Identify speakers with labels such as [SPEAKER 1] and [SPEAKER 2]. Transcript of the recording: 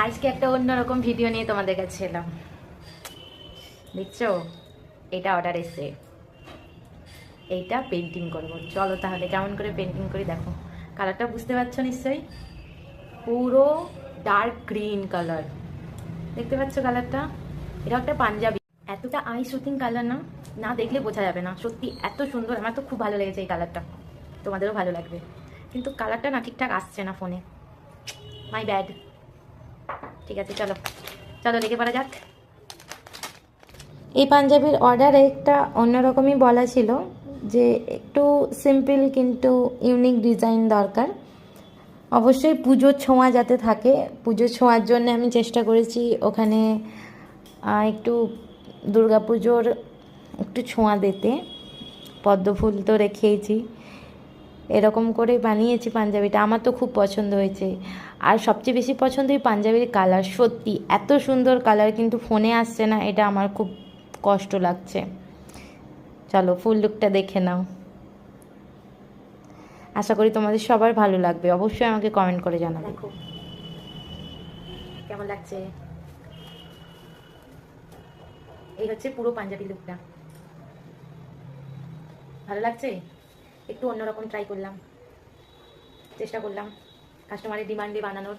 [SPEAKER 1] আজকে একটা অন্যরকম ভিডিও নিয়ে তোমাদের কাছে এলাম। দেখছো, এটা অর্ডার এসে, এইটা পেন্টিং করবো। চলো তাহলে কেমন করে পেন্টিং করি দেখো। কালারটা বুঝতে পারছো নিশ্চয়ই, পুরো ডার্ক গ্রিন কালার। দেখতে পাচ্ছ কালারটা? এটা একটা পাঞ্জাবি। এতটা আই শুটিং কালার না, না দেখলে বোঝা যাবে না। সত্যি এত সুন্দর, আমার তো খুব ভালো লেগেছে এই কালারটা। তোমাদেরও ভালো লাগবে, কিন্তু কালারটা না ঠিকঠাক আসছে না ফোনে। My bad. ঠিক আছে, চলো চলো লেগে পড়া যাক। এই পাঞ্জাবির অর্ডার একটা অন্যরকমই বলা ছিল, যে একটু সিম্পল কিন্তু ইউনিক ডিজাইন দরকার। অবশ্যই পুজোর ছোঁয়া যাতে থাকে, পুজোর ছোঁয়ার জন্য আমি চেষ্টা করেছি ওখানে একটু দুর্গাপুজোর একটু ছোঁয়া দিতে। পদ্ম ফুল তো রেখেইছি, এরকম করে বানিয়েছি পাঞ্জাবিটা। আমার তো খুব পছন্দ হয়েছে। আর সবচেয়ে বেশি পছন্দ এই পাঞ্জাবির কালার। সত্যি এত সুন্দর কালার, কিন্তু ফোনে আসছে না, এটা আমার খুব কষ্ট লাগছে। চলো ফুল লুকটা দেখে নাও। আশা করি তোমাদের সবার ভালো লাগবে, অবশ্যই আমাকে কমেন্ট করে জানাবে। দেখো কেমন লাগছে। এই হচ্ছে পুরো পাঞ্জাবি লুকটা। ভালো লাগছে? একটু অন্যরকম ট্রাই করলাম, চেষ্টা করলাম কাস্টমারের ডিমান্ডে বানানোর।